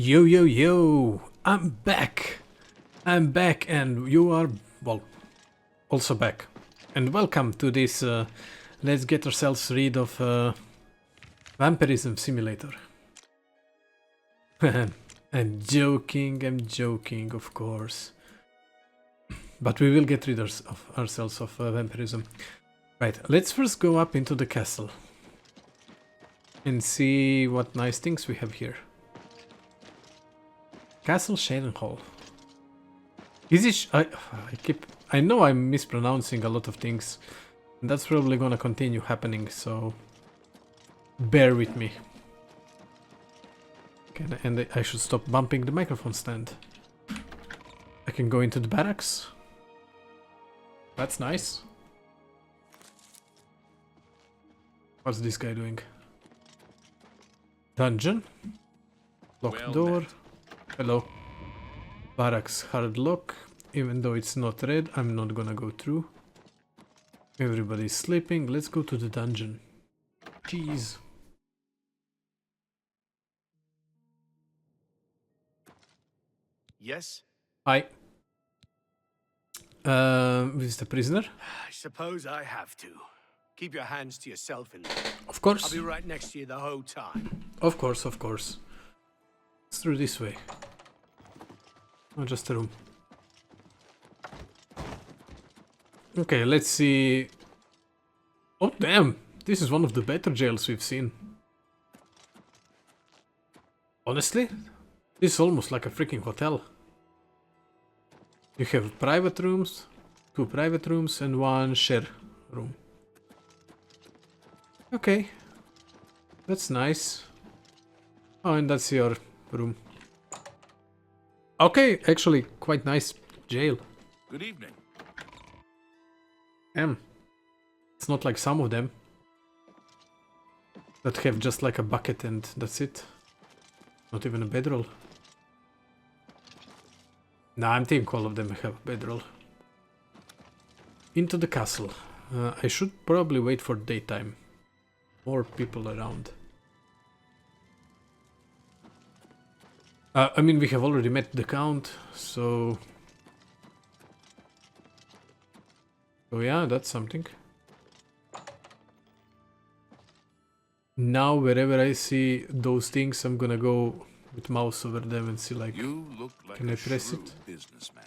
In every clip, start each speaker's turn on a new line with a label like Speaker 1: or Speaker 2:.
Speaker 1: Yo, yo, yo! I'm back! I'm back and you are, well, also back. And welcome to this let's get ourselves rid of vampirism simulator. I'm joking, of course. But we will get rid of ourselves of vampirism. Right, let's first go up into the castle. And see what nice things we have here. Castle Hall. Is it? I know I'm mispronouncing a lot of things. And that's probably gonna continue happening, so bear with me. Okay, and I should stop bumping the microphone stand. I can go into the barracks. That's nice. What's this guy doing? Dungeon. Locked door. Hello. Barracks hard lock. Even though it's not red, I'm not gonna go through. Everybody's sleeping. Let's go to the dungeon. Jeez.
Speaker 2: Yes?
Speaker 1: Hi. Is the prisoner?
Speaker 2: I suppose I have to. Keep your hands to yourself in there.
Speaker 1: Of course.
Speaker 2: I'll be right next to you the whole time.
Speaker 1: Of course. It's through this way. Not just a room. Okay, let's see. Oh, damn! This is one of the better jails we've seen. Honestly, this is almost like a freaking hotel. You have private rooms, 2 private rooms, and 1 share room. Okay, that's nice. Oh, and that's your room. Okay, actually, quite nice jail.
Speaker 2: Good evening.
Speaker 1: It's not like some of them that have just like a bucket and that's it. Not even a bedroll. Nah, I'm thinking all of them have a bedroll. Into the castle. I should probably wait for daytime. More people around. I mean, we have already met the count, so... Oh yeah, that's something. Now, wherever I see those things, I'm gonna go with mouse over them and see, like,
Speaker 3: You look like
Speaker 1: can I press it?
Speaker 3: businessman.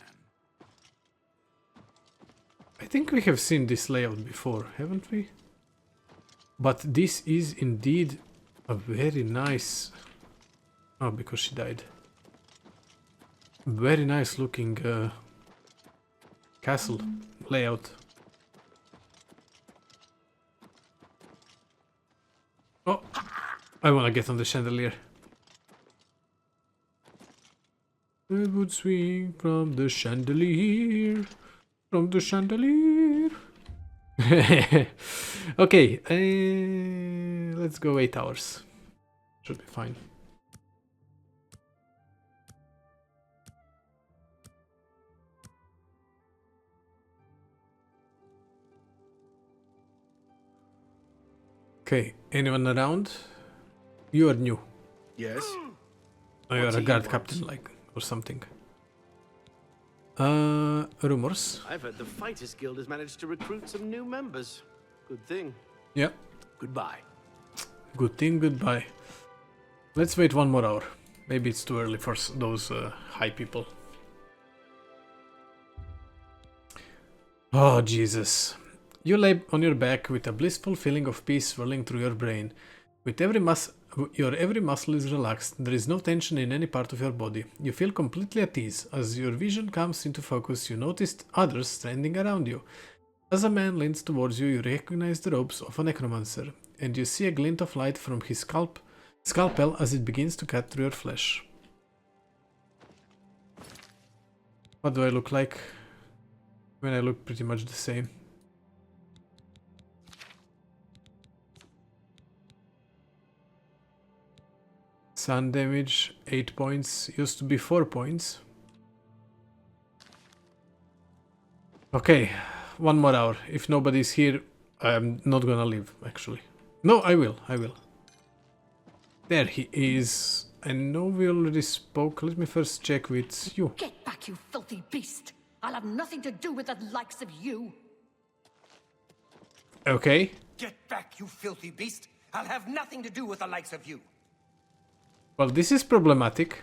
Speaker 1: I think we have seen this layout before, haven't we? But this is indeed a very nice... Oh, because she died. Very nice looking castle layout. Oh, I wanna get on the chandelier. I would swing from the chandelier. From the chandelier. Okay, let's go 8 hours. Should be fine. Okay, anyone around? You are new.
Speaker 2: Yes?
Speaker 1: Oh, you're
Speaker 2: What
Speaker 1: a
Speaker 2: do you
Speaker 1: guard
Speaker 2: want?
Speaker 1: captain, like, or something. Rumors?
Speaker 2: I've heard the Fighters Guild has managed to recruit some new members. Good thing.
Speaker 1: Yeah.
Speaker 2: Goodbye.
Speaker 1: Good thing, goodbye. Let's wait 1 more hour. Maybe it's too early for those high people. Oh, Jesus. You lay on your back with a blissful feeling of peace swirling through your brain. With your every muscle is relaxed, there is no tension in any part of your body. You feel completely at ease. As your vision comes into focus, you notice others standing around you. As a man leans towards you, you recognize the robes of a necromancer, and you see a glint of light from his scalpel as it begins to cut through your flesh. What do I look like? When I look pretty much the same. Sun damage, 8 points, used to be 4 points. Okay, 1 more hour. If nobody's here, I'm not gonna leave, actually. No, I will. There he is. I know we already spoke. Let me first check with you.
Speaker 3: Get back, you filthy beast! I'll have nothing to do with the likes of you.
Speaker 1: Okay.
Speaker 4: Get back, you filthy beast! I'll have nothing to do with the likes of you.
Speaker 1: Well, this is problematic.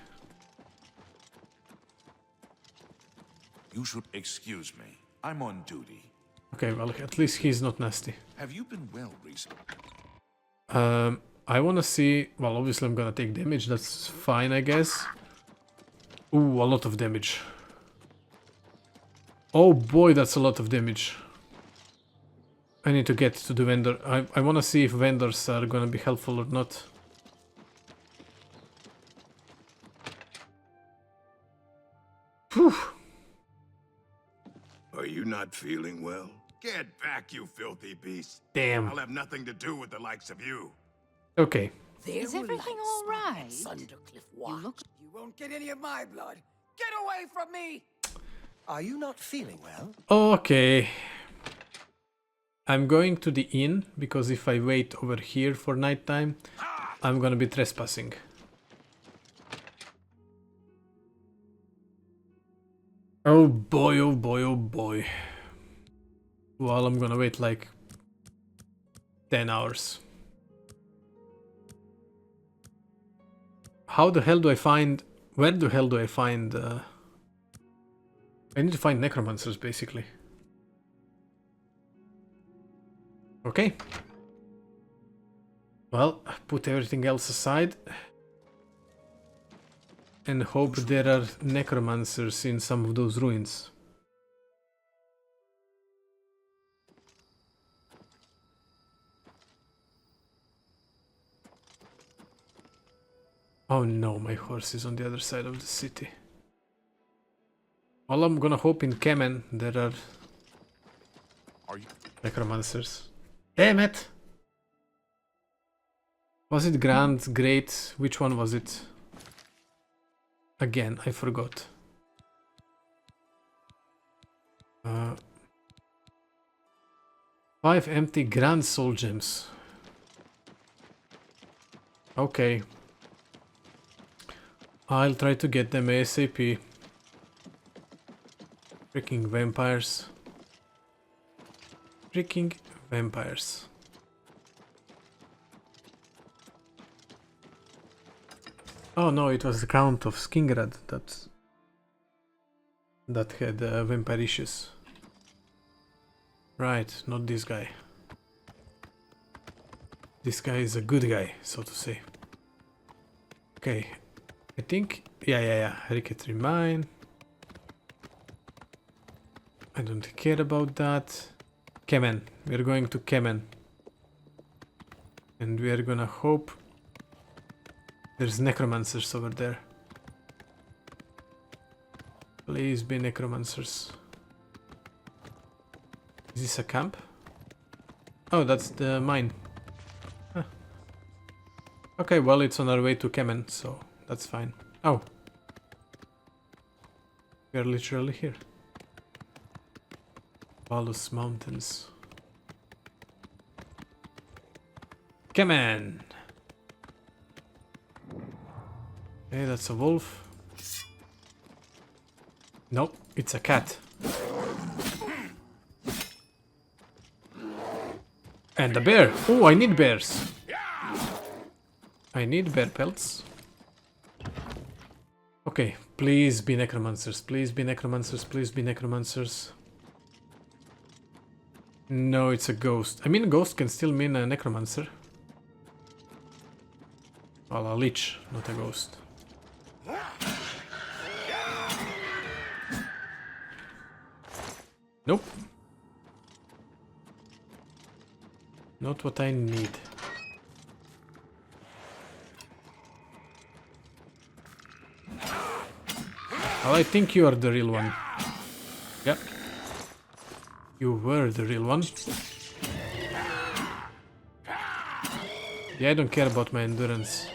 Speaker 5: You should excuse me. I'm on duty.
Speaker 1: Okay, well, at least he's not nasty.
Speaker 5: Have you been well recently?
Speaker 1: I wanna see... Well, obviously I'm gonna take damage. That's fine, I guess. Ooh, a lot of damage. Oh boy, that's a lot of damage. I need to get to the vendor. I wanna see if vendors are gonna be helpful or not. Whew.
Speaker 6: Are you not feeling well? Get back, you filthy beast.
Speaker 1: Damn.
Speaker 6: I'll have nothing to do with the likes of you.
Speaker 1: Okay.
Speaker 3: Is everything all right?
Speaker 4: You won't get any of my blood. Get away from me! Are you not feeling well?
Speaker 1: Okay. I'm going to the inn, because if I wait over here for nighttime, I'm gonna be trespassing. Oh boy, oh boy, oh boy. Well, I'm gonna wait like 10 hours. How the hell do I find... Where the hell do I find... I need to find necromancers, basically. Okay. Well, put everything else aside. And hope there are necromancers in some of those ruins. Oh no, my horse is on the other side of the city. Well, I'm gonna hope in Kemen there are necromancers. Damn it! Was it Grand, Great? Which one was it? Again, I forgot. 5 empty Grand Soul Gems. Okay. I'll try to get them ASAP. Freaking vampires. Freaking vampires. Oh no, it was the Count of Skingrad that had vampire issues. Right, not this guy. This guy is a good guy, so to say. Okay, I think... Yeah. Ricket Remain. I don't care about that. Kemen. We're going to Kemen. And we are gonna hope there's necromancers over there. Please be necromancers. Is this a camp? Oh, that's the mine. Huh. Okay, well, it's on our way to Kemen, so that's fine. Oh. We are literally here. Valus Mountains. Kemen! Okay, that's a wolf. Nope, it's a cat. And a bear. Oh, I need bears. I need bear pelts. Okay, please be necromancers. Please be necromancers. Please be necromancers. No, it's a ghost. I mean, a ghost can still mean a necromancer. Well, a lich, not a ghost. Nope. Not what I need. Well, I think you are the real one. Yep. You were the real one. Yeah, I don't care about my endurance.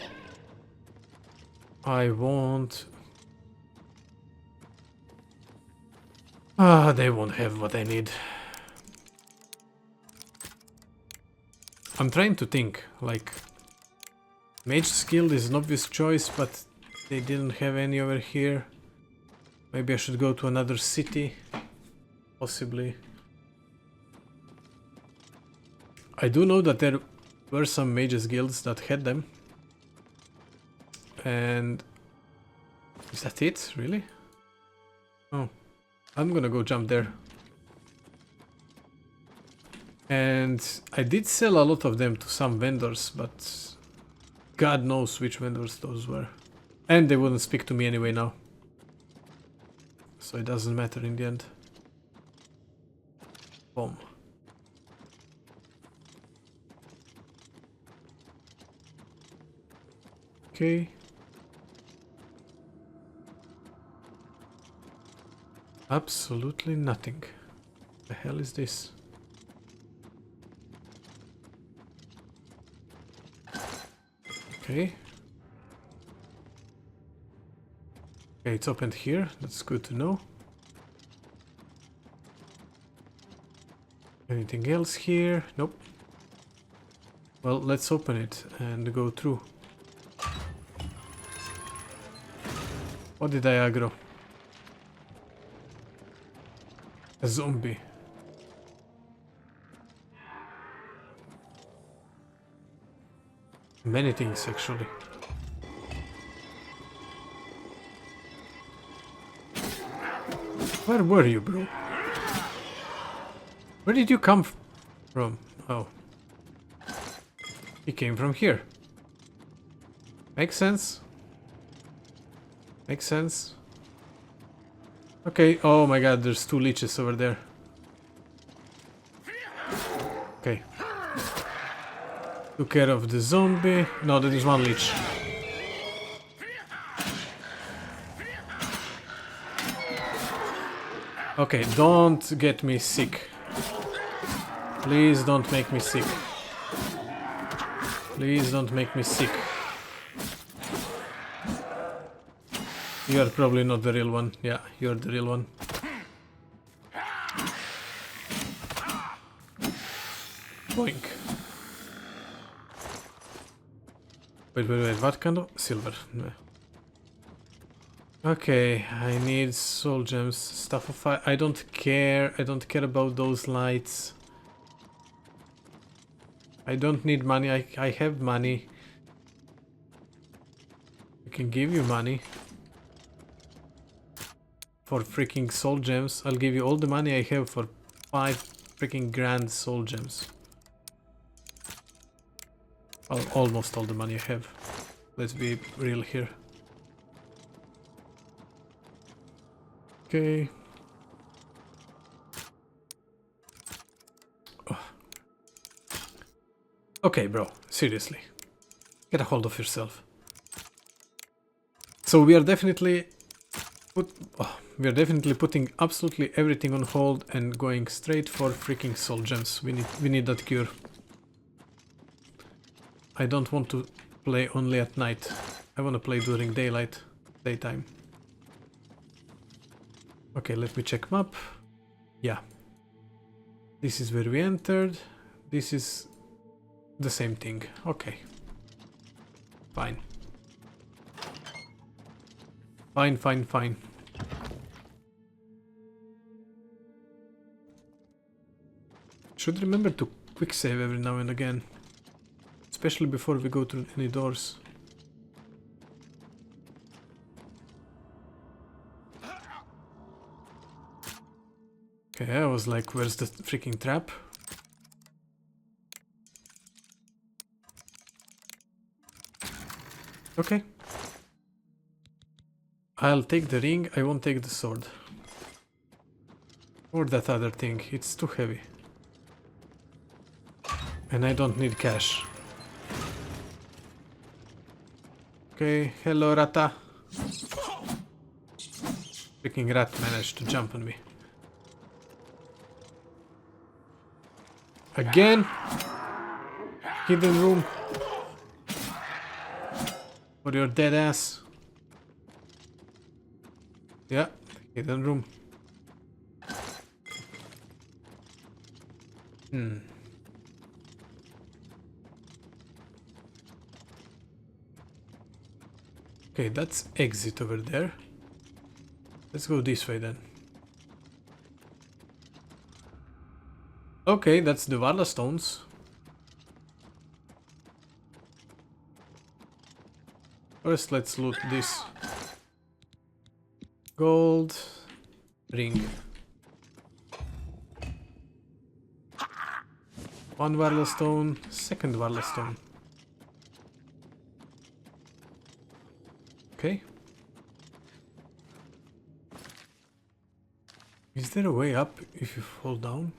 Speaker 1: I won't... they won't have what I need. I'm trying to think, like... Mage Guild is an obvious choice, but they didn't have any over here. Maybe I should go to another city. Possibly. I do know that there were some Mages Guilds that had them. And... is that it? Really? Oh. I'm gonna go jump there. And I did sell a lot of them to some vendors, but God knows which vendors those were. And they wouldn't speak to me anyway now. So it doesn't matter in the end. Boom. Okay. Absolutely nothing. The hell is this? Okay. Okay, it's opened here. That's good to know. Anything else here? Nope. Well, let's open it and go through. What did I aggro? A zombie. Many things, actually. Where were you, bro? Where did you come from? Oh. He came from here. Makes sense. Makes sense. Okay, oh my god, there's two leeches over there. Okay. Took care of the zombie. No, there is one leech. Okay, don't get me sick. Please don't make me sick. Please don't make me sick. You're probably not the real one. Yeah, you're the real one. Boink. Wait, what kind of silver? No. Okay, I need soul gems, stuff of fire. I don't care about those lights. I don't need money, I have money. I can give you money. For freaking soul gems. I'll give you all the money I have for 5 freaking grand soul gems. Almost all the money I have. Let's be real here. Okay. Oh. Okay, bro. Seriously. Get a hold of yourself. So we are definitely putting absolutely everything on hold and going straight for freaking soul gems. We need that cure. I don't want to play only at night. I want to play during daytime. Okay, let me check map. Yeah. This is where we entered. This is the same thing. Okay. Fine. Fine. Should remember to quick save every now and again. Especially before we go through any doors. Okay, I was like, where's the freaking trap? Okay. I'll take the ring, I won't take the sword. Or that other thing, it's too heavy. And I don't need cash. Okay, hello Rata. Freaking rat managed to jump on me. Again? Hidden room. For your dead ass. Yeah, hidden room. Okay, that's exit over there. Let's go this way then. Okay, that's the Varla stones. First, let's loot this. Gold ring. One Varla stone, second Varla stone. Okay. Is there a way up if you fall down?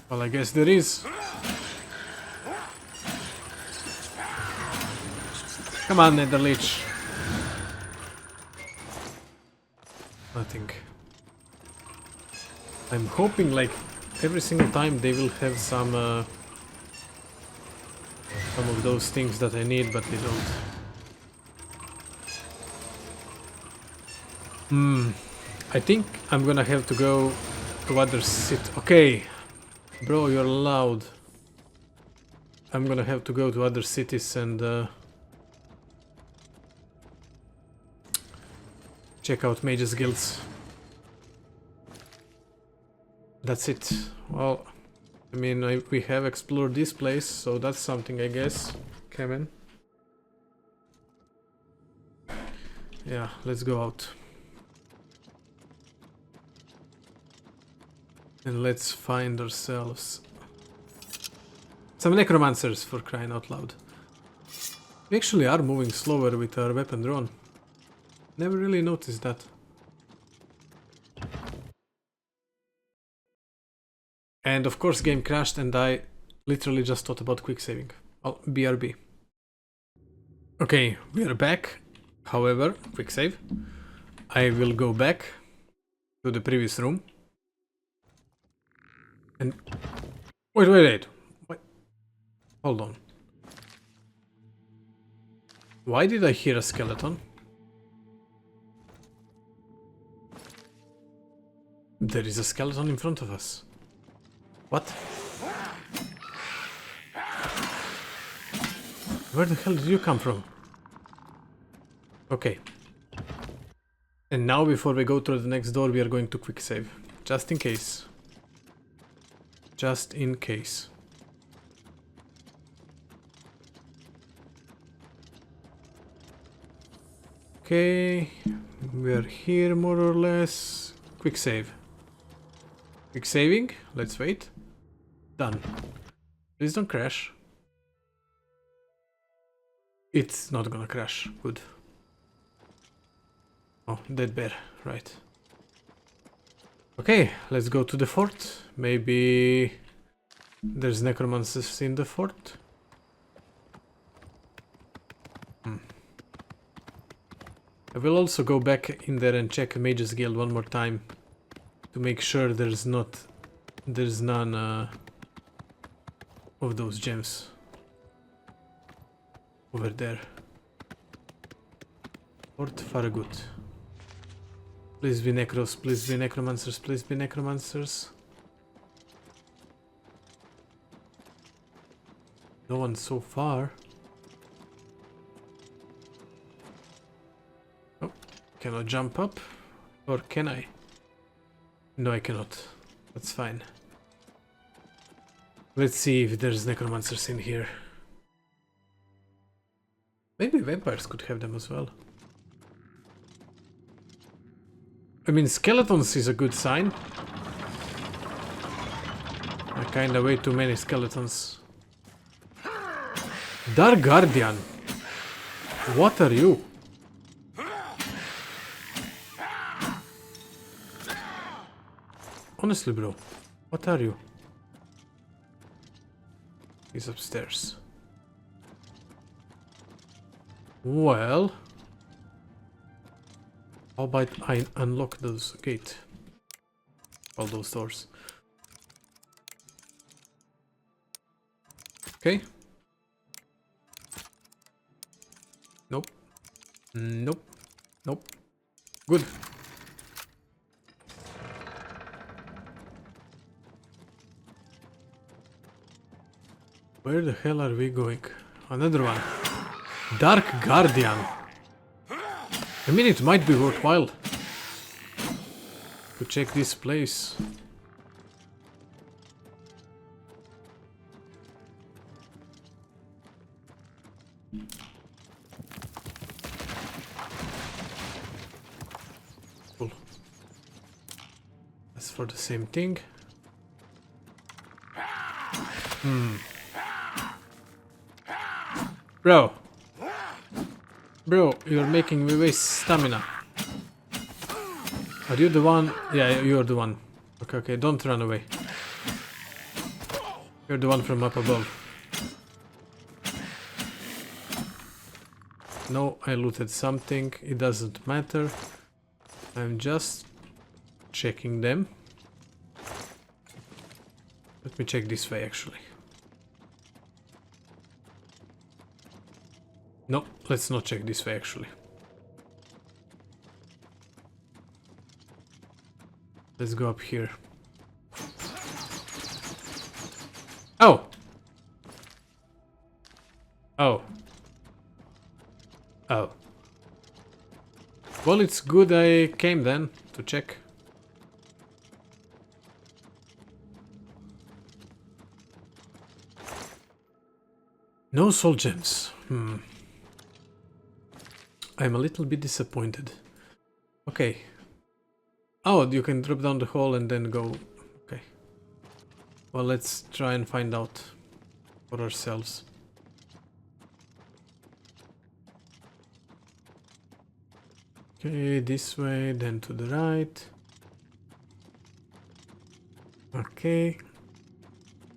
Speaker 1: Well, I guess there is. Come on, Nether Lich. Nothing. I'm hoping like every single time they will have some of those things that I need, but they don't. I think I'm gonna have to go to other city. Okay, bro, you're loud. I'm gonna have to go to other cities and check out mages guilds. That's it. Well, I mean, we have explored this place, so that's something, I guess. Kevin. Yeah, let's go out. And let's find ourselves some necromancers, for crying out loud. We actually are moving slower with our weapon drone. Never really noticed that. And of course game crashed and I literally just thought about quick saving. Well, BRB. Okay, we are back. However, quick save. I will go back to the previous room. And wait. Hold on. Why did I hear a skeleton? There is a skeleton in front of us. What? Where the hell did you come from? Okay. And now before we go through the next door, we are going to quick save. Just in case. Just in case. Okay, we're here more or less. Quick save. Quick saving. Let's wait. Done. Please don't crash. It's not gonna crash. Good. Oh, dead bear. Right. Okay, let's go to the fort. Maybe there's necromancers in the fort. I will also go back in there and check Mage's Guild one more time to make sure there's none of those gems over there. Fort Farragut. Please be necros, please be necromancers, please be necromancers. No one so far. Oh, cannot jump up. Or can I? No, I cannot. That's fine. Let's see if there's necromancers in here. Maybe vampires could have them as well. I mean, skeletons is a good sign. I kinda way too many skeletons. Dark Guardian. What are you? Honestly, bro. What are you? He's upstairs. Well... how about I unlock those gate? All those doors. Okay. Nope. Nope. Nope. Good. Where the hell are we going? Another one. Dark Guardian. I mean, it might be worthwhile to check this place. Cool. That's for the same thing. Bro, you're making me waste stamina. Are you the one? Yeah, you're the one. Okay, don't run away. You're the one from up above. No, I looted something. It doesn't matter. I'm just checking them. Let me check this way, actually. No, let's not check this way, actually. Let's go up here. Oh! Oh. Oh. Well, it's good I came then to check. No soul gems. I'm a little bit disappointed. Okay. Oh, you can drop down the hole and then go. Okay. Well, let's try and find out for ourselves. Okay, this way, then to the right. Okay.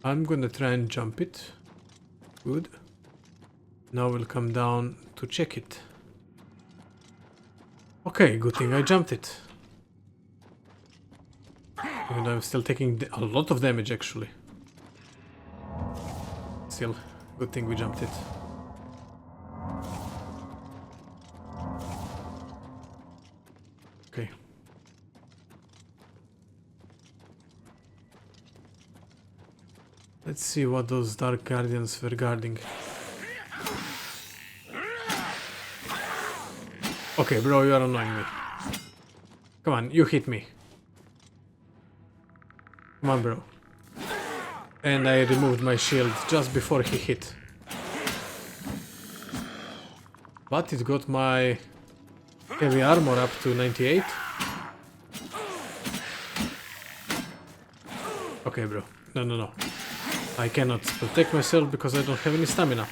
Speaker 1: I'm gonna try and jump it. Good. Now we'll come down to check it. Okay, good thing I jumped it. And I'm still taking a lot of damage, actually. Still, good thing we jumped it. Okay. Let's see what those Dark Guardians were guarding. Okay, bro, you are annoying me. Come on, you hit me. Come on, bro. And I removed my shield just before he hit. But it got my heavy armor up to 98. Okay, bro. No. I cannot protect myself because I don't have any stamina.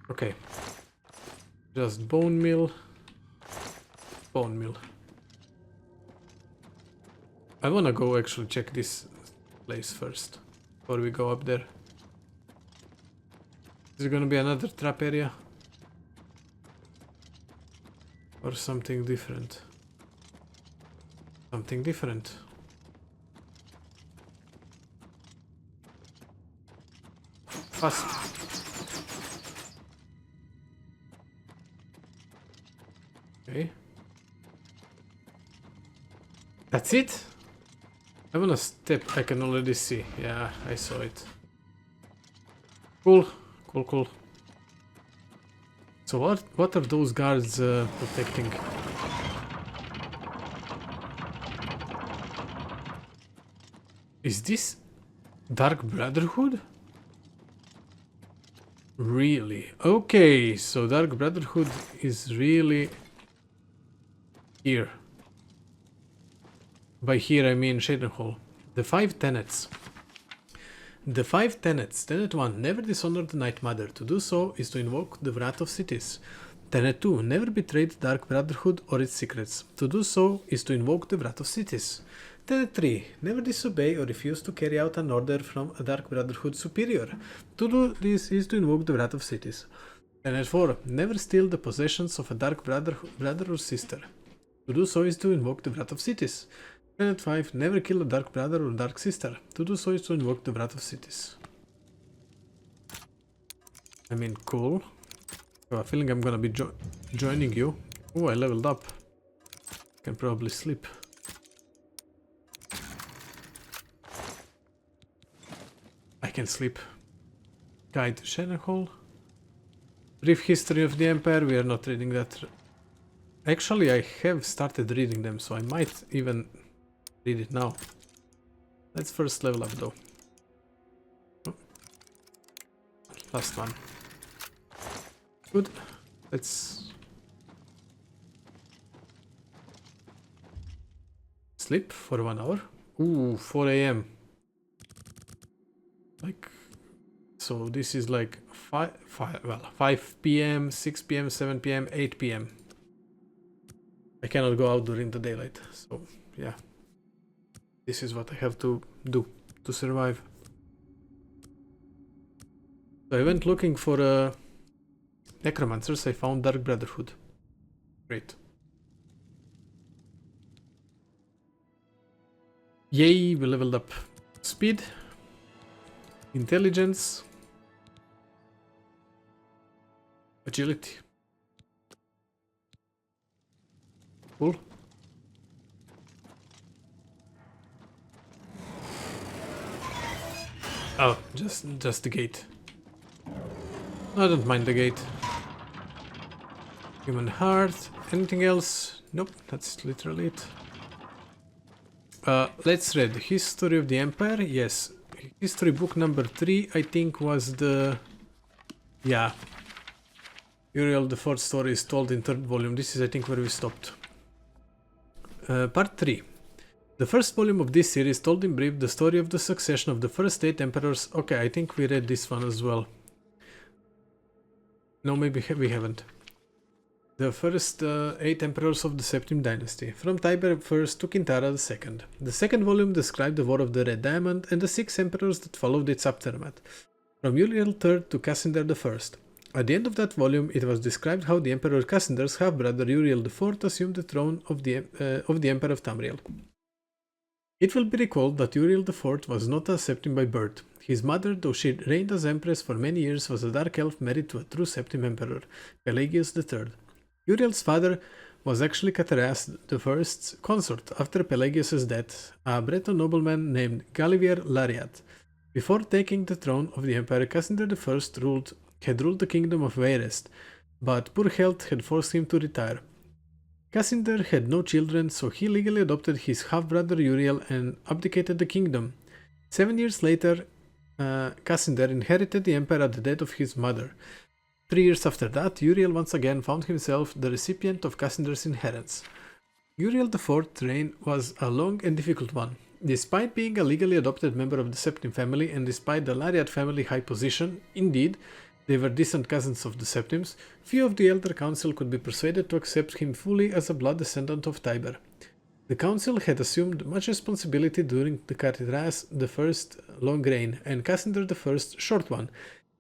Speaker 1: Okay. Just bone meal. Bone meal. I wanna go actually check this place first before we go up there. Is there gonna be another trap area? Or something different? Something different. Fast. Okay. That's it? I want a step I can already see. Yeah, I saw it. Cool. So what are those guards protecting? Is this Dark Brotherhood? Really? Okay, so Dark Brotherhood is really here. By here I mean Shadenhall. The 5 tenets. The 5 tenets. Tenet 1. Never dishonor the Night Mother. To do so is to invoke the wrath of cities. Tenet 2. Never betray the Dark Brotherhood or its secrets. To do so is to invoke the wrath of cities. Tenet 3. Never disobey or refuse to carry out an order from a Dark Brotherhood superior. To do this is to invoke the wrath of cities. Tenet 4. Never steal the possessions of a Dark brother or sister. To do so is to invoke the wrath of cities. Tenet 5. Never kill a Dark Brother or Dark Sister. To do so is to invoke the wrath of cities. I mean, cool. I have a feeling I'm gonna be joining you. Oh, I leveled up. Can probably sleep. can sleep. Guide to Shannon Hall. Brief history of the Empire, we are not reading that. Actually, I have started reading them, so I might even read it now. Let's first level up though. Oh. Last one. Good. Let's sleep for 1 hour. Ooh, 4 AM. Like, so this is like 5 PM, 6 PM, 7 PM, 8 PM. I cannot go out during the daylight, so yeah. This is what I have to do to survive. So I went looking for necromancers. I found Dark Brotherhood. Great. Yay, we leveled up speed, intelligence, agility. Cool. Oh, just the gate. I don't mind the gate. Human heart. Anything else? Nope, that's literally it. Let's read History of the Empire. Yes, history book number 3, I think, was the... Yeah. Uriel the Fourth story is told in 3rd volume. This is, I think, where we stopped. Part 3. The first volume of this series told in brief the story of the succession of the first 8 emperors. Okay, I think we read this one as well. No, maybe we haven't. The first 8 emperors of the Septim dynasty, from Tiber I to Kintara II. The second volume described the War of the Red Diamond and the 6 emperors that followed its aftermath, from Uriel III to Cassander I. At the end of that volume, it was described how the Emperor Cassander's half-brother Uriel IV assumed the throne of the Empire of Tamriel. It will be recalled that Uriel IV was not a Septim by birth. His mother, though she reigned as Empress for many years, was a dark elf married to a true Septim Emperor, Pelagius III. Uriel's father was actually Catharas I's consort after Pelagius' death, a Breton nobleman named Galivier Lariat. Before taking the throne of the Empire, Cassander I had ruled the kingdom of Vairest, but poor health had forced him to retire. Cassander had no children, so he legally adopted his half-brother Uriel and abdicated the kingdom. 7 years later, Cassander inherited the empire at the death of his mother. 3 years after that, Uriel once again found himself the recipient of Cassander's inheritance. Uriel IV's reign was a long and difficult one. Despite being a legally adopted member of the Septim family and despite the Lariat family high position, indeed, they were distant cousins of the Septims, few of the Elder Council could be persuaded to accept him fully as a blood descendant of Tiber. The Council had assumed much responsibility during the Catharas I's long reign and Cassander I's short one,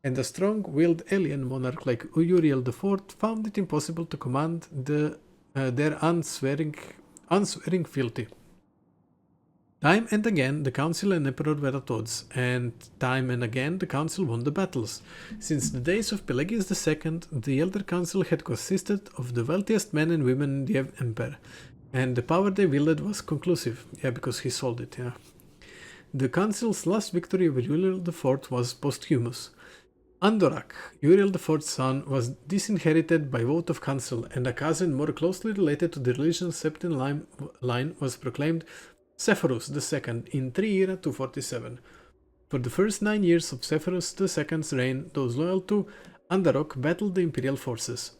Speaker 1: and a strong-willed alien monarch like Uriel IV found it impossible to command their unswearing fealty. Time and again, the Council and Emperor were at odds, and time and again the Council won the battles. Since the days of Pelagius II, the Elder Council had consisted of the wealthiest men and women in the Empire, and the power they wielded was conclusive. Yeah, because he sold it, yeah. The Council's last victory over Uriel IV was posthumous. Andorak, Uriel IV's son, was disinherited by vote of council, and a cousin more closely related to the religious Septim line was proclaimed Severus II in 3 era 247. For the first 9 years of Severus II's reign, those loyal to Andarok battled the imperial forces.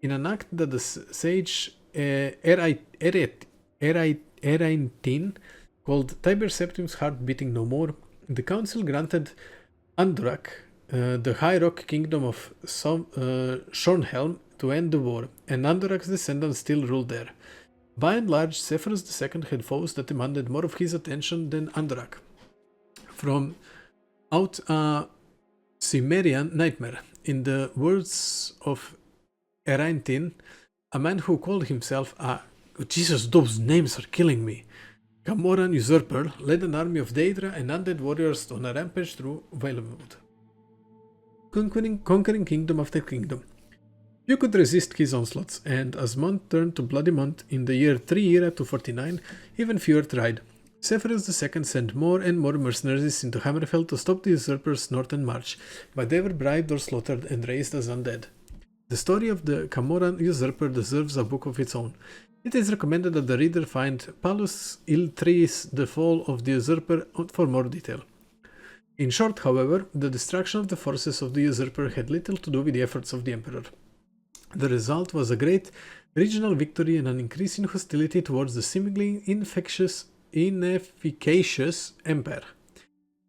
Speaker 1: In an act that the sage Eraintin called Tiber Septim's Heart Beating No More, the council granted Andorak the High Rock Kingdom of Shornhelm to end the war, and Andorak's descendants still ruled there. By and large, Severus II had foes that demanded more of his attention than Andorak. From out a Cimmerian nightmare, in the words of Eraintin, a man who called himself a Jesus, those names are killing me. Camoran usurper led an army of Daedra and undead warriors on a rampage through Valewood, conquering kingdom after kingdom. Few could resist his onslaughts, and as month turned to bloody month in the year 3 era 249, even fewer tried. Severus II sent more and more mercenaries into Hammerfell to stop the usurper's northern march, but they were bribed or slaughtered and raised as undead. The story of the Camoran usurper deserves a book of its own. It is recommended that the reader find Palus Iltris, The Fall of the Usurper, for more detail. In short, however, the destruction of the forces of the usurper had little to do with the efforts of the emperor. The result was a great regional victory and an increase in hostility towards the seemingly inefficacious empire.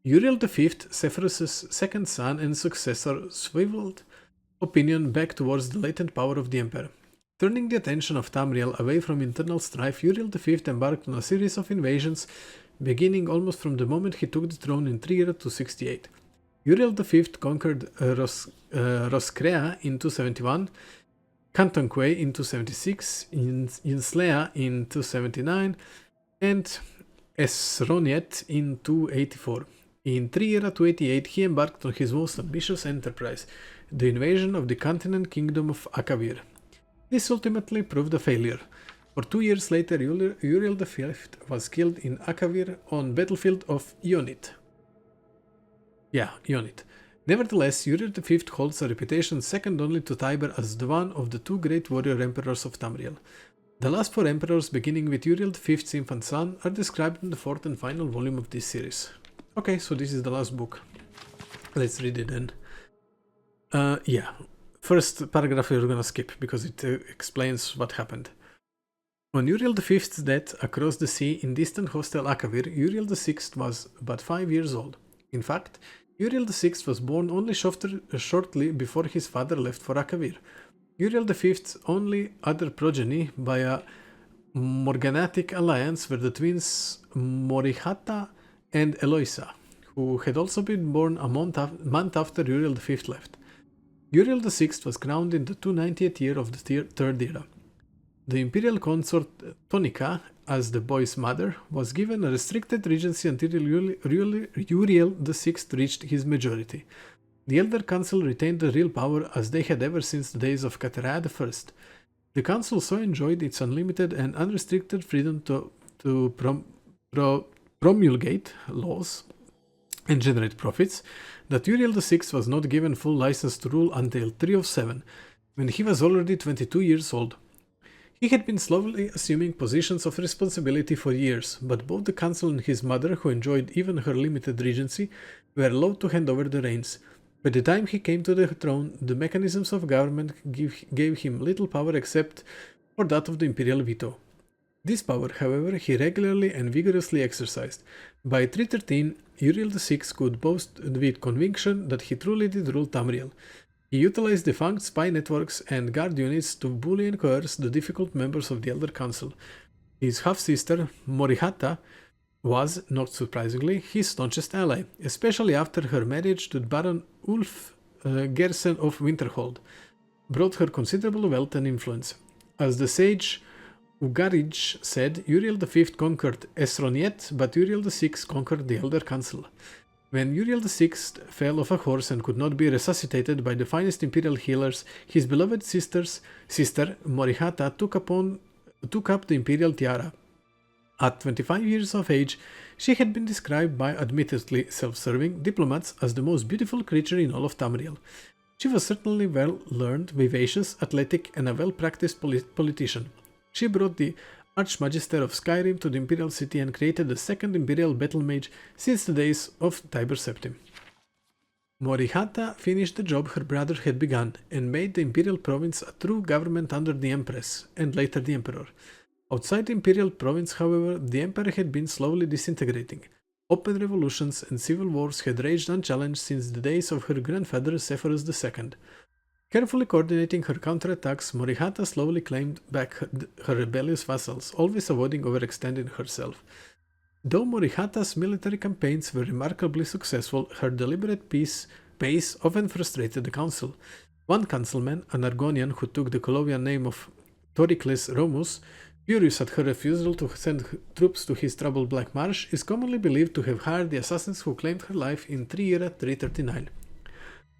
Speaker 1: Uriel V, Severus' second son and successor, swiveled opinion back towards the latent power of the empire. Turning the attention of Tamriel away from internal strife, Uriel V embarked on a series of invasions, beginning almost from the moment he took the throne in 368. Uriel V conquered Roscrea in 271, Cantonque in 276, Inslea in 279, and Esroniet in 284. In 288 he embarked on his most ambitious enterprise, the invasion of the continent kingdom of Akavir. This ultimately proved a failure. For 2 years later, Uriel V was killed in Akavir on battlefield of Ionit. Ionit. Nevertheless, Uriel V holds a reputation second only to Tiber as the one of the two great warrior emperors of Tamriel. The last 4 emperors, beginning with Uriel V's infant son, are described in the 4th and final volume of this series. Okay, so this is the last book. Let's read it then. First paragraph we're gonna skip because it explains what happened. On Uriel V's death across the sea in distant hostile Akavir, Uriel VI was but 5 years old. In fact, Uriel VI was born only shortly before his father left for Akavir. Uriel V's only other progeny by a morganatic alliance were the twins Morihata and Eloisa, who had also been born a month after Uriel V left. Uriel VI was crowned in the 290th year of the Third Era. The imperial consort Tonica, as the boy's mother, was given a restricted regency until Uriel VI reached his majority. The Elder Council retained the real power as they had ever since the days of Kateraa I. The Council so enjoyed its unlimited and unrestricted freedom to promulgate laws and generate profits that Uriel VI was not given full license to rule until 307, when he was already 22 years old. He had been slowly assuming positions of responsibility for years, but both the council and his mother, who enjoyed even her limited regency, were loath to hand over the reins. By the time he came to the throne, the mechanisms of government gave him little power except for that of the imperial veto. This power, however, he regularly and vigorously exercised. By 313, Uriel VI could boast with conviction that he truly did rule Tamriel. He utilized defunct spy networks and guard units to bully and coerce the difficult members of the Elder Council. His half-sister, Morihata, was, not surprisingly, his staunchest ally, especially after her marriage to Baron Ulf Gersen of Winterhold, brought her considerable wealth and influence. As the sage Ugarij said, Uriel V conquered Esroniet, but Uriel VI conquered the Elder Council. When Uriel VI fell off a horse and could not be resuscitated by the finest imperial healers, his beloved sister Morihata took up the imperial tiara. At 25 years of age, she had been described by admittedly self-serving diplomats as the most beautiful creature in all of Tamriel. She was certainly well-learned, vivacious, athletic, and a well-practiced politician. She brought the Archmagister of Skyrim to the imperial city and created the second imperial battle mage since the days of Tiber Septim. Morihata finished the job her brother had begun and made the imperial province a true government under the Empress, and later the Emperor. Outside the imperial province, however, the Empire had been slowly disintegrating. Open revolutions and civil wars had raged unchallenged since the days of her grandfather Severus II. Carefully coordinating her counterattacks, Morihata slowly claimed back her rebellious vassals, always avoiding overextending herself. Though Morihata's military campaigns were remarkably successful, her deliberate pace often frustrated the council. One councilman, an Argonian who took the Colovian name of Toricles Romus, furious at her refusal to send troops to his troubled Black Marsh, is commonly believed to have hired the assassins who claimed her life in 339.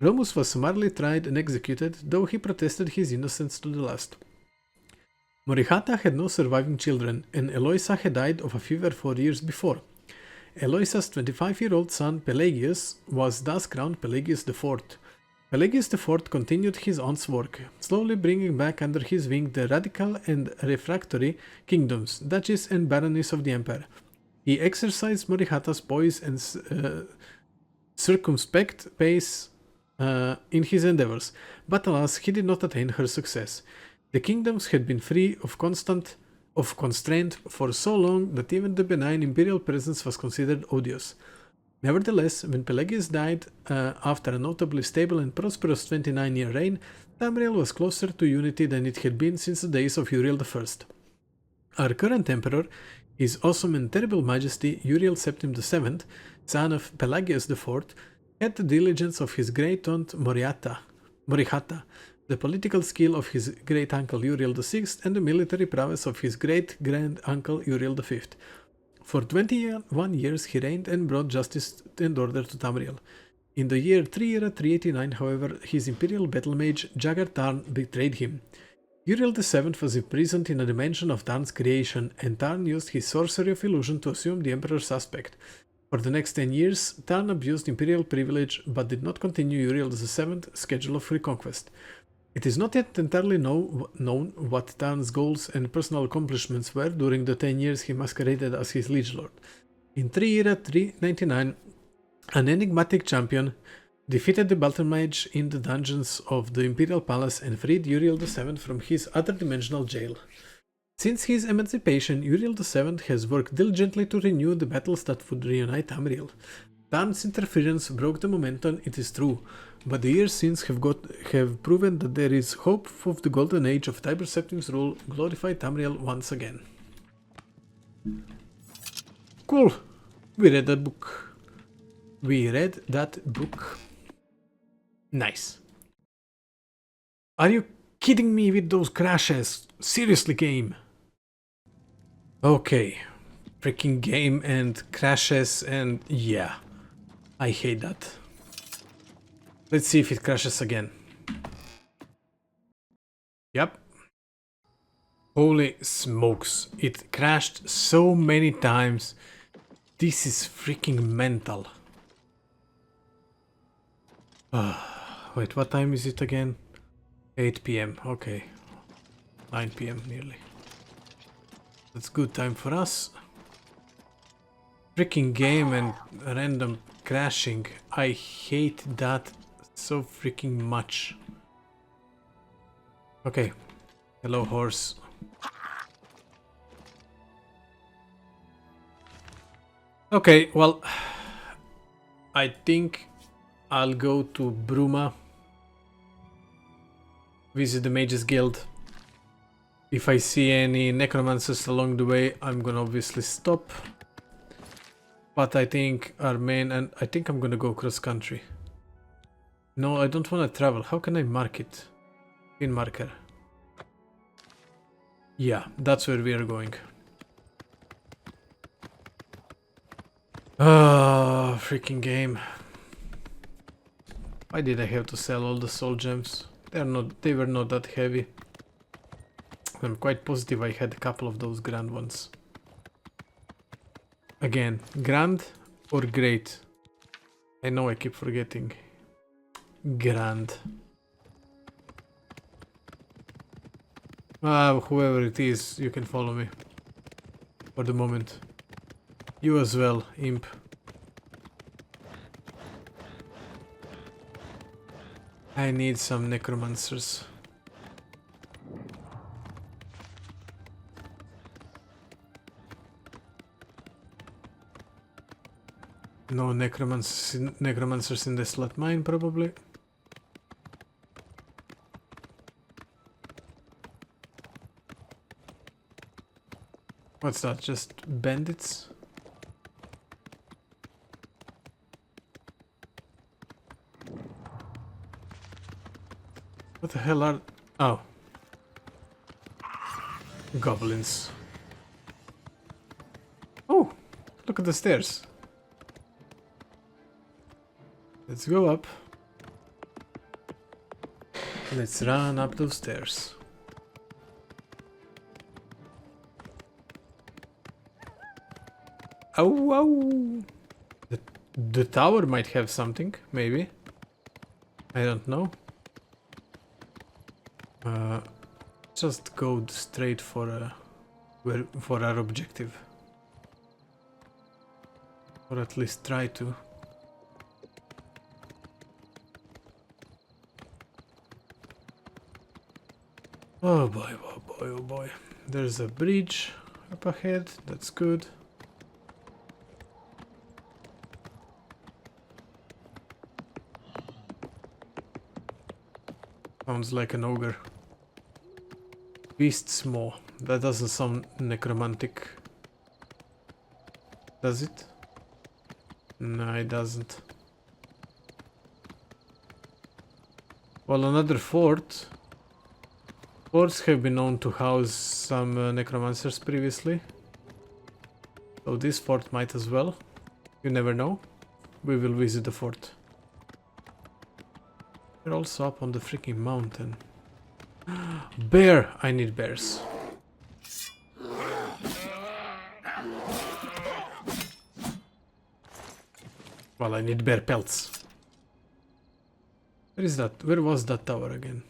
Speaker 1: Romus was summarily tried and executed, though he protested his innocence to the last. Morihata had no surviving children, and Eloisa had died of a fever 4 years before. Eloisa's 25-year-old son Pelagius was thus crowned Pelagius IV. Pelagius IV continued his aunt's work, slowly bringing back under his wing the radical and refractory kingdoms, duchies and baronies of the empire. He exercised Morihata's poise and circumspect pace in his endeavors, but alas, he did not attain her success. The kingdoms had been free of constraint for so long that even the benign imperial presence was considered odious. Nevertheless, when Pelagius died after a notably stable and prosperous 29-year reign, Tamriel was closer to unity than it had been since the days of Uriel I. Our current emperor, His Awesome and Terrible Majesty Uriel Septim VII, son of Pelagius IV, had the diligence of his great-aunt Morihata, the political skill of his great-uncle Uriel VI, and the military prowess of his great-grand-uncle Uriel V. For 21 years he reigned and brought justice and order to Tamriel. In the year 389, however, his imperial battle mage Jagar Tarn betrayed him. Uriel VII was imprisoned in a dimension of Tarn's creation, and Tarn used his sorcery of illusion to assume the emperor's aspect. For the next 10 years, Tarn abused imperial privilege but did not continue Uriel VII's schedule of reconquest. It is not yet entirely known what Tarn's goals and personal accomplishments were during the 10 years he masqueraded as his liege lord. In 399, an enigmatic champion defeated the battle mage in the dungeons of the Imperial Palace and freed Uriel VII from his other-dimensional jail. Since his emancipation, Uriel VII has worked diligently to renew the battles that would reunite Tamriel. Tarn's interference broke the momentum, it is true, but the years since have proven that there is hope of the golden age of Tiber Septim's rule glorify Tamriel once again. Cool! We read that book. Nice. Are you kidding me with those crashes? Seriously, game. Okay. Freaking game and crashes and yeah. I hate that. Let's see if it crashes again. Yep. Holy smokes. It crashed so many times. This is freaking mental. Wait, what time is it again? 8 p.m. Okay. 9 p.m. nearly. That's good time for us. Freaking game and random crashing. I hate that so freaking much. Okay. Hello, horse. Okay, well, I think I'll go to Bruma, visit the Mages Guild. If I see any necromancers along the way, I'm gonna obviously stop. But I think our main, and I think I'm gonna go cross country. No, I don't want to travel. How can I mark it? Pin marker. Yeah, that's where we are going. Ah, freaking game. Why did I have to sell all the soul gems? They were not that heavy. I'm quite positive I had a couple of those grand ones. Again, grand or great? I know I keep forgetting. Grand. Whoever it is, you can follow me. For the moment. You as well, imp. I need some necromancers. No necromancers in the slot mine, probably. What's that? Just bandits? What the hell are... Oh. Goblins. Oh! Look at the stairs. Let's go up. Let's run up those stairs. Oh, oh. The tower might have something, maybe. I don't know. Just go straight for our objective. Or at least try to. Oh boy, oh boy, oh boy. There's a bridge up ahead, that's good. Sounds like an ogre. Beast's Maw. That doesn't sound necromantic. Does it? No, it doesn't. Well, another fort. Forts have been known to house some necromancers previously. So this fort might as well. You never know. We will visit the fort. We're also up on the freaking mountain. Bear! I need bears. Well, I need bear pelts. Where is that? Where was that tower again?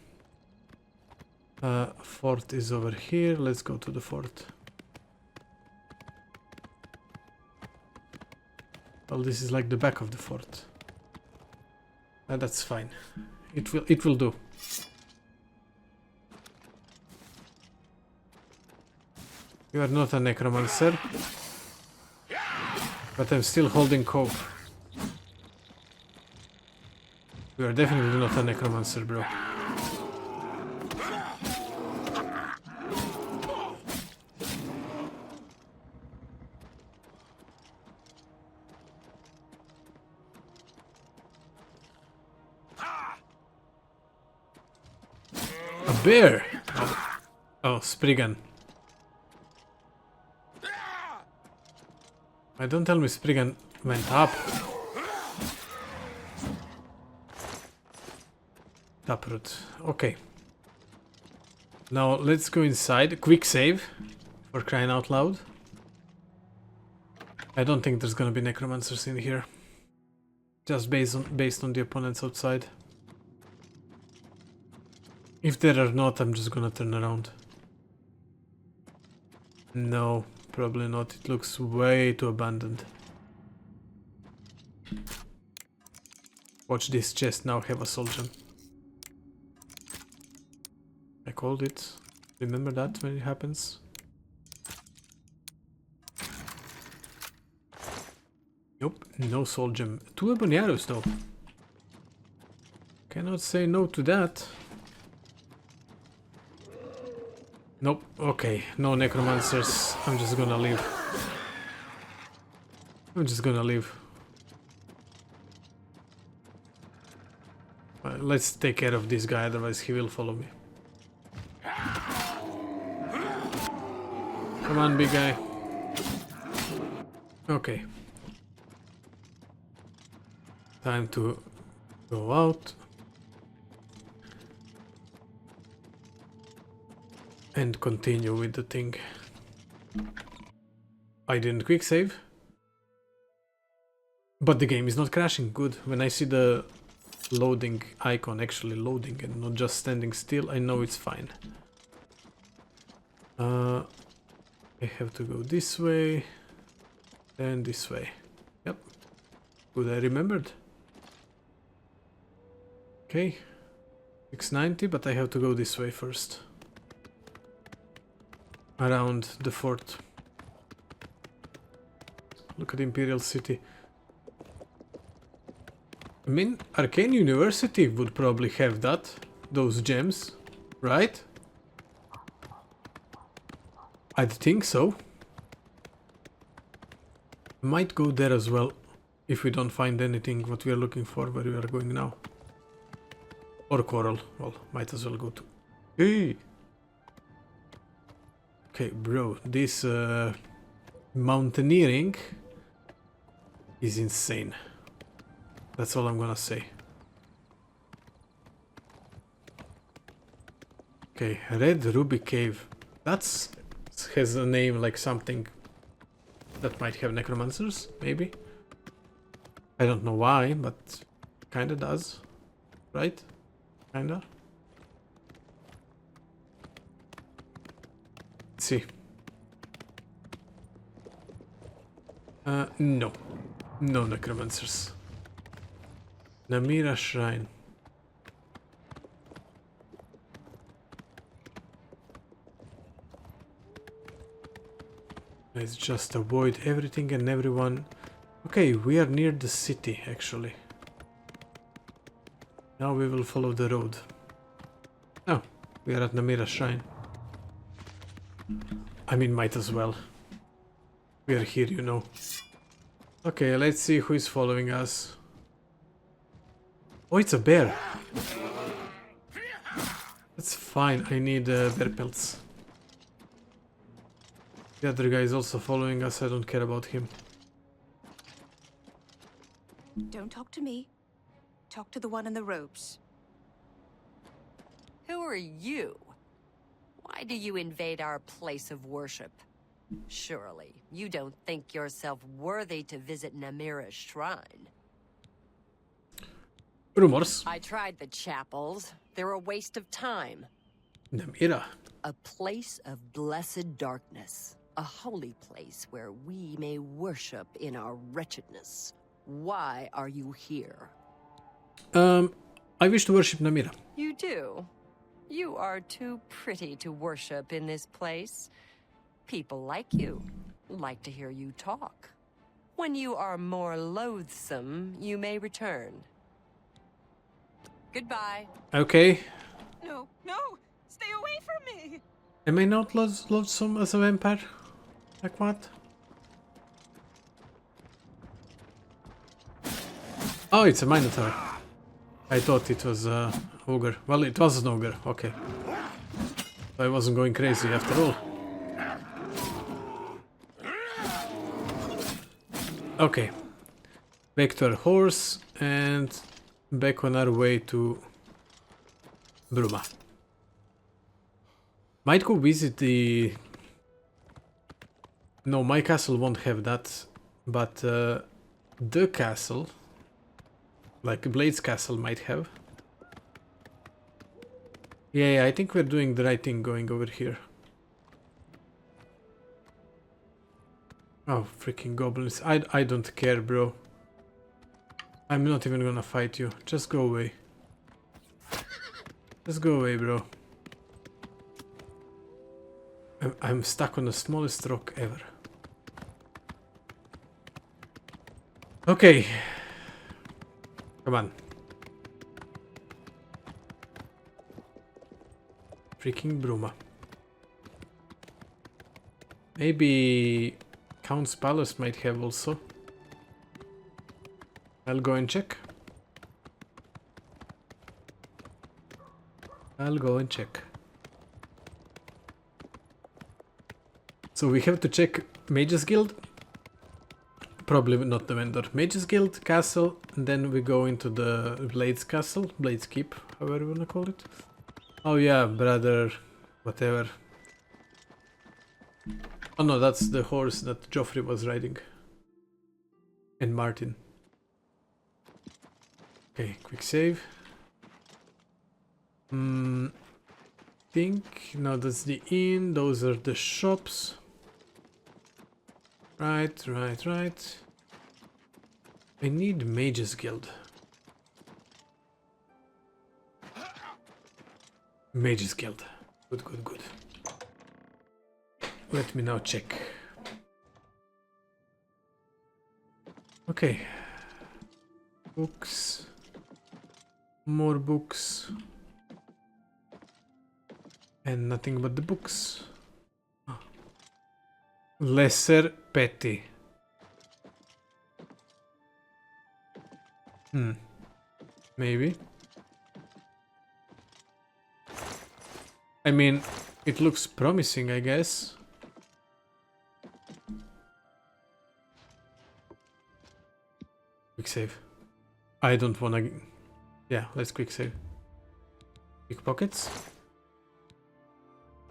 Speaker 1: Fort is over here. Let's go to the fort. Well, this is like the back of the fort. That's fine. It will do. You are not a necromancer, but I'm still holding cope. You are definitely not a necromancer, bro. A bear! Oh, Spriggan. Don't tell me Spriggan went up. Taproot. Okay. Now let's go inside. Quick save. For crying out loud. I don't think there's gonna be necromancers in here. Just based on the opponents outside. If there are not, I'm just gonna turn around. No, probably not. It looks way too abandoned. Watch this chest now have a soul gem. I called it. Remember that when it happens? Nope, no soul gem. 2 ebony arrows though. Cannot say no to that. Nope, okay, no necromancers. I'm just gonna leave. Let's take care of this guy, otherwise he will follow me. Come on, big guy. Okay. Time to go out. And continue with the thing. I didn't quick save. But the game is not crashing. Good. When I see the loading icon actually loading and not just standing still, I know it's fine. I have to go this way and this way. Yep. Good, I remembered. Okay. 690, but I have to go this way first. Around the fort. Look at Imperial City. I mean, Arcane University would probably have that. Those gems, right? I'd think so. Might go there as well. If we don't find anything what we are looking for where we are going now. Or coral. Well, might as well go to... Hey! Okay, bro, this mountaineering is insane. That's all I'm gonna say. Okay, Red Ruby Cave. That's has a name like something that might have necromancers, maybe. I don't know why, but kinda does. Right? Kinda. Let's see. No. No necromancers. Namira Shrine. Let's just avoid everything and everyone. Okay, we are near the city, actually. Now we will follow the road. Oh, we are at Namira Shrine. I mean, might as well. We are here, you know. Okay, let's see who is following us. Oh, it's a bear. That's fine, I need bear pelts. The other guy is also following us, I don't care about him.
Speaker 7: Don't talk to me. Talk to the one in the robes.
Speaker 8: Who are you? Why do you invade our place of worship? Surely, you don't think yourself worthy to visit Namira's shrine.
Speaker 1: Rumors.
Speaker 8: I tried the chapels. They're a waste of time.
Speaker 1: Namira.
Speaker 8: A place of blessed darkness. A holy place where we may worship in our wretchedness. Why are you here?
Speaker 1: I wish to worship Namira.
Speaker 8: You do? You are too pretty to worship in this place. People like you, like to hear you talk. When you are more loathsome, you may return. Goodbye.
Speaker 1: Okay.
Speaker 7: No, no! Stay away from me!
Speaker 1: Am I not loathsome as a vampire? Like what? Oh, it's a minotaur. I thought it was ogre. Well, it was an ogre. Okay. I wasn't going crazy after all. Okay. Back to our horse and back on our way to Bruma. Might go visit the... No, my castle won't have that, but the castle, like Blade's castle, might have. Yeah, I think we're doing the right thing going over here. Oh, freaking goblins. I don't care, bro. I'm not even gonna fight you. Just go away. Just go away, bro. I'm stuck on the smallest rock ever. Okay. Come on. Freaking Bruma. Maybe Count's Palace might have also. I'll go and check. I'll go and check. So we have to check Mage's Guild. Probably not the vendor. Mage's Guild, castle, and then we go into the Blade's castle. Blade's Keep, however you wanna call it. Oh yeah, brother, whatever. Oh no, that's the horse that Joffrey was riding. And Martin. Okay, quick save. Think, no, that's the inn, those are the shops. Right. I need Mage's Guild. Mage's Guild. Good. Let me now check. Okay. Books. More books. And nothing but the books. Lesser Petty. Maybe. I mean, it looks promising, I guess. Quick save. I don't wanna... Yeah, let's quick save. Pickpockets?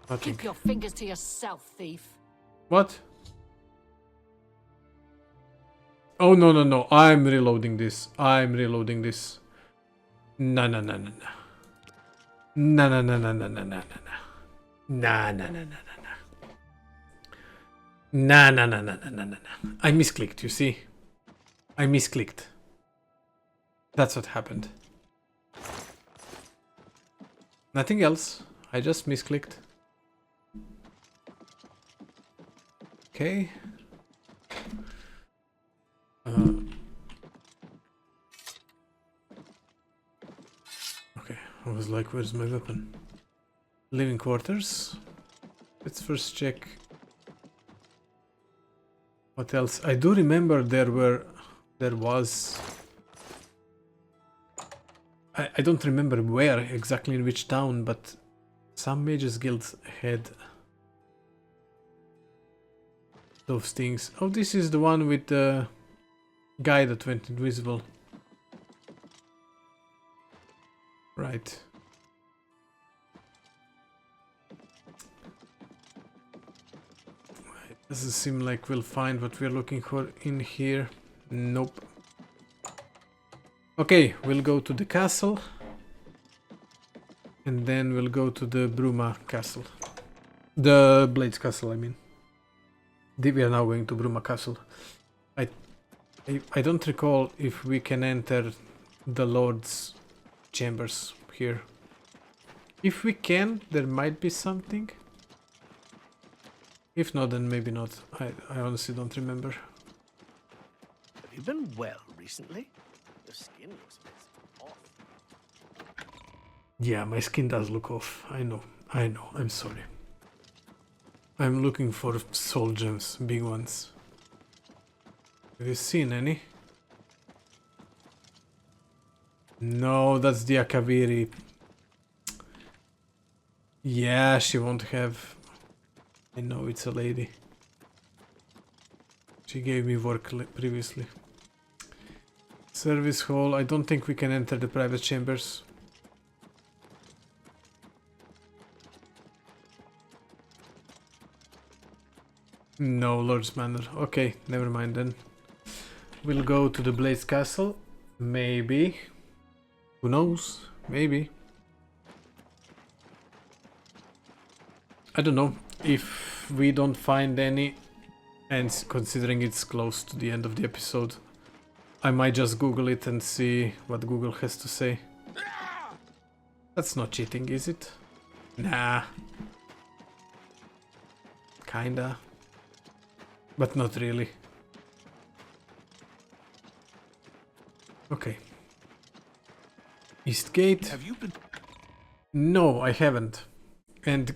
Speaker 1: Nothing.
Speaker 3: Keep your fingers to yourself, thief.
Speaker 1: What? Oh, no, no, no. I'm reloading this. I'm reloading this. No, no, no, no, no. No, no, no, no, no, no, no, no, no. No, no, no, no, no, no. No, no, no, no, no, no, no. I misclicked, you see? I misclicked. That's what happened. Nothing else. I just misclicked. Okay. Okay, I was like, where's my weapon? Living quarters. Let's first check. What else? I do remember there was... I don't remember where exactly, in which town, but some mages guilds had those things. Oh, this is the one with the guy that went invisible. Right. Doesn't seem like we'll find what we're looking for in here. Nope. Okay, we'll go to the castle. And then we'll go to the Bruma castle. The Blades castle, I mean. We are now going to Bruma castle. I don't recall if we can enter the Lord's chambers here. If we can, there might be something. If not, then maybe not. I honestly don't remember.
Speaker 2: Have you been well recently? Your skin looks a bit off.
Speaker 1: Yeah, my skin does look off. I know. I'm sorry. I'm looking for soul gems, big ones. Have you seen any? No, that's the Akaviri. Yeah, she won't have... I know it's a lady. She gave me work previously. Service hall. I don't think we can enter the private chambers. No, Lord's Manor. Okay, never mind then. We'll go to the Blades Castle. Maybe. Who knows? Maybe. I don't know. If we don't find any, and considering it's close to the end of the episode, I might just Google it and see what Google has to say. That's not cheating, is it? Nah. Kinda. But not really. Okay. East Gate.
Speaker 5: Have you been...
Speaker 1: No, I haven't. And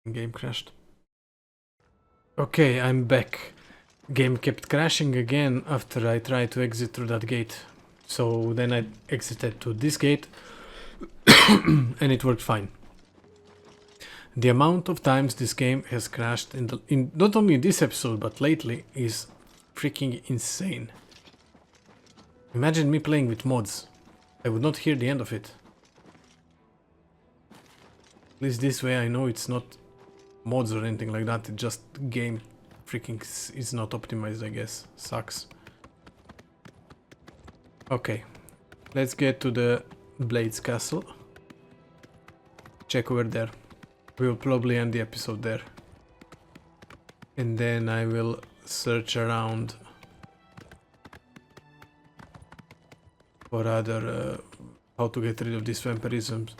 Speaker 1: game crashed. Okay, I'm back. Game kept crashing again after I tried to exit through that gate. So then I exited to this gate and it worked fine. The amount of times this game has crashed in not only in this episode but lately is freaking insane. Imagine me playing with mods. I would not hear the end of it. At least this way I know it's not mods or anything like that, it just game freaking is not optimized, I guess. Sucks. Okay, let's get to the Blades Castle. Check over there. We will probably end the episode there. And then I will search around for other how to get rid of these vampirisms.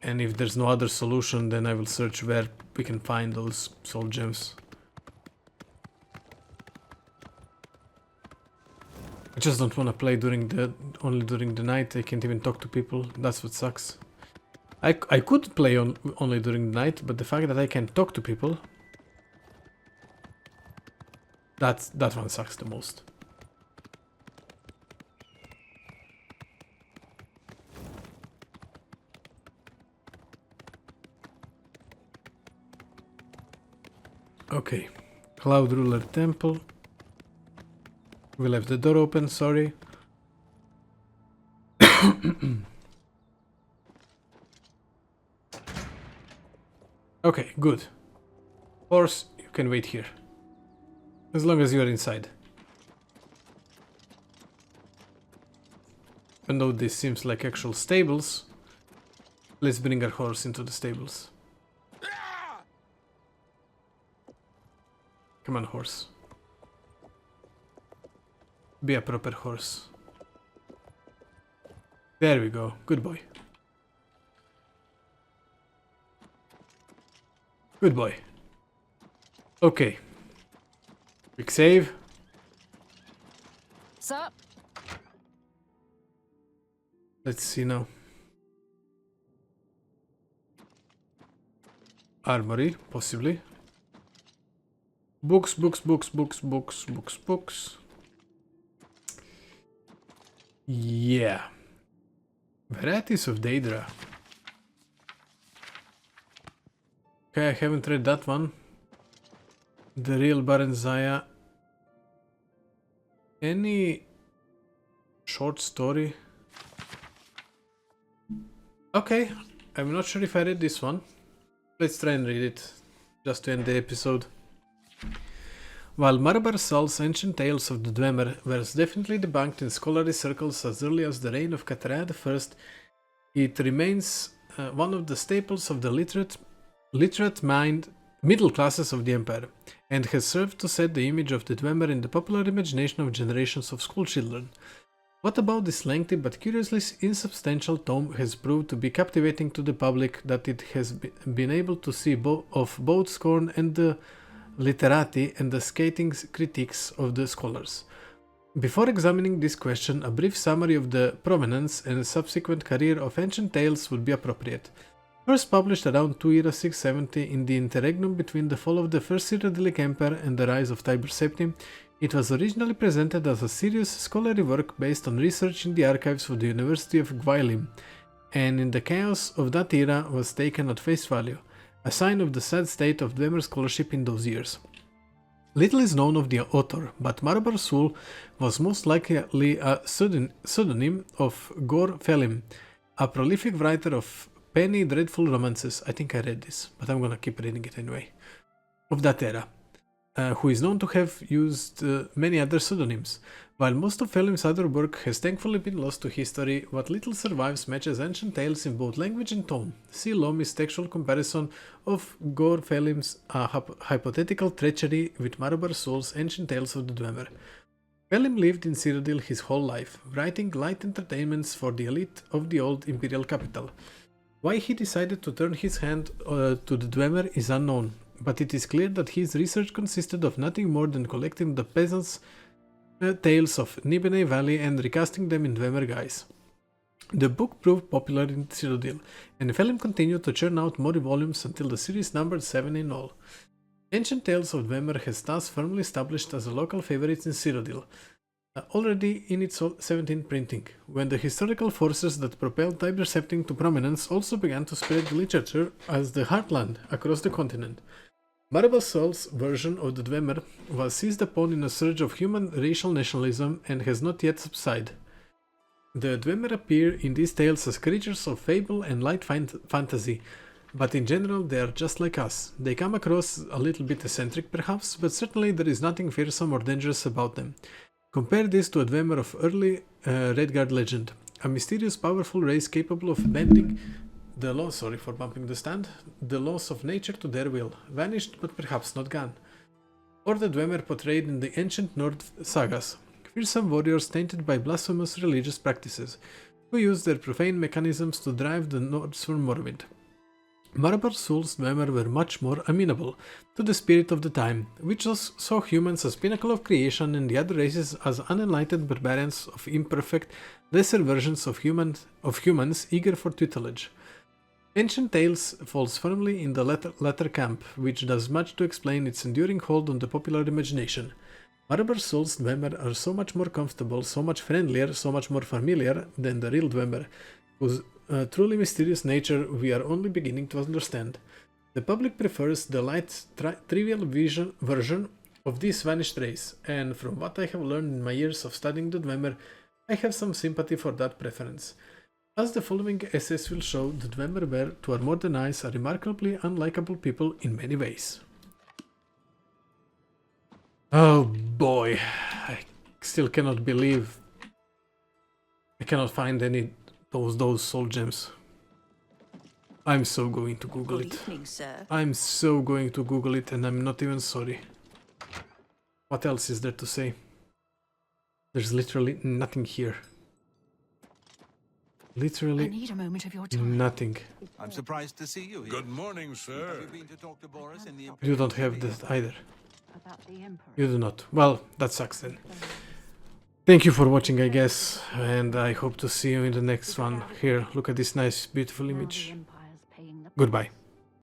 Speaker 1: And if there's no other solution, then I will search where we can find those soul gems. I just don't want to play only during the night. I can't even talk to people. That's what sucks. I could play only during the night, but the fact that I can talk to people, that one sucks the most. Okay, Cloud Ruler Temple. We left the door open, sorry. Okay, good. Horse, you can wait here. As long as you are inside. Even though this seems like actual stables, let's bring our horse into the stables. Come on, horse. Be a proper horse. There we go. Good boy. Good boy. Okay. Quick save.
Speaker 3: Sir?
Speaker 1: Let's see now. Armory, possibly. Books, books, books, books, books, books, books. Yeah. Varieties of Daedra. Okay, I haven't read that one. The Real Baron Zaya. Any short story? Okay, I'm not sure if I read this one. Let's try and read it, just to end the episode. While Marbar Sol's ancient tales of the Dwemer were definitely debunked in scholarly circles as early as the reign of Katarad I, it remains one of the staples of the literate mind middle classes of the Empire, and has served to set the image of the Dwemer in the popular imagination of generations of schoolchildren. What about this lengthy but curiously insubstantial tome has proved to be captivating to the public that it has been able to see of both scorn and the literati and the scathing critiques of the scholars? Before examining this question, a brief summary of the provenance and subsequent career of ancient tales would be appropriate. First published around 2 era 670 in the interregnum between the fall of the First Cyrodiilic Empire and the rise of Tiber Septim, it was originally presented as a serious scholarly work based on research in the archives of the University of Gwailim, and in the chaos of that era was taken at face value, a sign of the sad state of Dwemer scholarship in those years. Little is known of the author, but Marbar Sul was most likely a pseudonym of Gor Felim, a prolific writer of penny dreadful romances. I think I read this, but I'm gonna keep reading it anyway. Of that era. Who is known to have used many other pseudonyms. While most of Felim's other work has thankfully been lost to history, what little survives matches ancient tales in both language and tone. See Lomi's textual comparison of Gor Felim's hypothetical treachery with Marbar Sul's ancient tales of the Dwemer. Felim lived in Cyrodiil his whole life, writing light entertainments for the elite of the old imperial capital. Why he decided to turn his hand to the Dwemer is unknown, but it is clear that his research consisted of nothing more than collecting the peasants' tales of Nibene Valley and recasting them in Dwemer guise. The book proved popular in Cyrodiil, and Felim continued to churn out more volumes until the series numbered 7 in all. Ancient Tales of Dwemer has thus firmly established as a local favorite in Cyrodiil, already in its 17th printing, when the historical forces that propelled Tiber Septim to prominence also began to spread the literature as the Heartland across the continent. Marbar Sul's version of the Dwemer was seized upon in a surge of human racial nationalism and has not yet subsided. The Dwemer appear in these tales as creatures of fable and light fantasy, but in general they are just like us. They come across a little bit eccentric perhaps, but certainly there is nothing fearsome or dangerous about them. Compare this to a Dwemer of early Redguard legend, a mysterious powerful race capable of bending the law, the laws of nature to their will, vanished but perhaps not gone. Or the Dwemer portrayed in the ancient North sagas, fearsome warriors tainted by blasphemous religious practices, who used their profane mechanisms to drive the Nords from Morrowind. Marbar Sul's Dwemer were much more amenable to the spirit of the time, which saw humans as pinnacle of creation and the other races as unenlightened barbarians of imperfect, lesser versions of humans eager for tutelage. Ancient Tales falls firmly in the latter camp, which does much to explain its enduring hold on the popular imagination. Marbar Sul's Dwemer are so much more comfortable, so much friendlier, so much more familiar than the real Dwemer, whose truly mysterious nature we are only beginning to understand. The public prefers the light, trivial version of this vanished race, and from what I have learned in my years of studying the Dwemer, I have some sympathy for that preference. As the following essays will show, the Dwemer were, to our modern eyes, a remarkably unlikable people in many ways. Oh boy, I still cannot believe I cannot find any those soul gems. I'm so going to Google
Speaker 7: Good
Speaker 1: it.
Speaker 7: evening, sir.
Speaker 1: I'm so going to Google it, and I'm not even sorry. What else is there to say? There's literally nothing here.
Speaker 3: I
Speaker 1: Literally
Speaker 3: need a moment of your time.
Speaker 1: nothing.
Speaker 9: I'm surprised to see you here.
Speaker 6: Good morning, sir.
Speaker 9: Have you been to talk to Boris in the
Speaker 1: You don't have that either.
Speaker 3: About the Emperor.
Speaker 1: You do not. Well, that sucks then. Thank you for watching, I guess, and I hope to see you in the next one. Here, look at this nice, beautiful image.
Speaker 3: Empire's paying the
Speaker 1: Goodbye.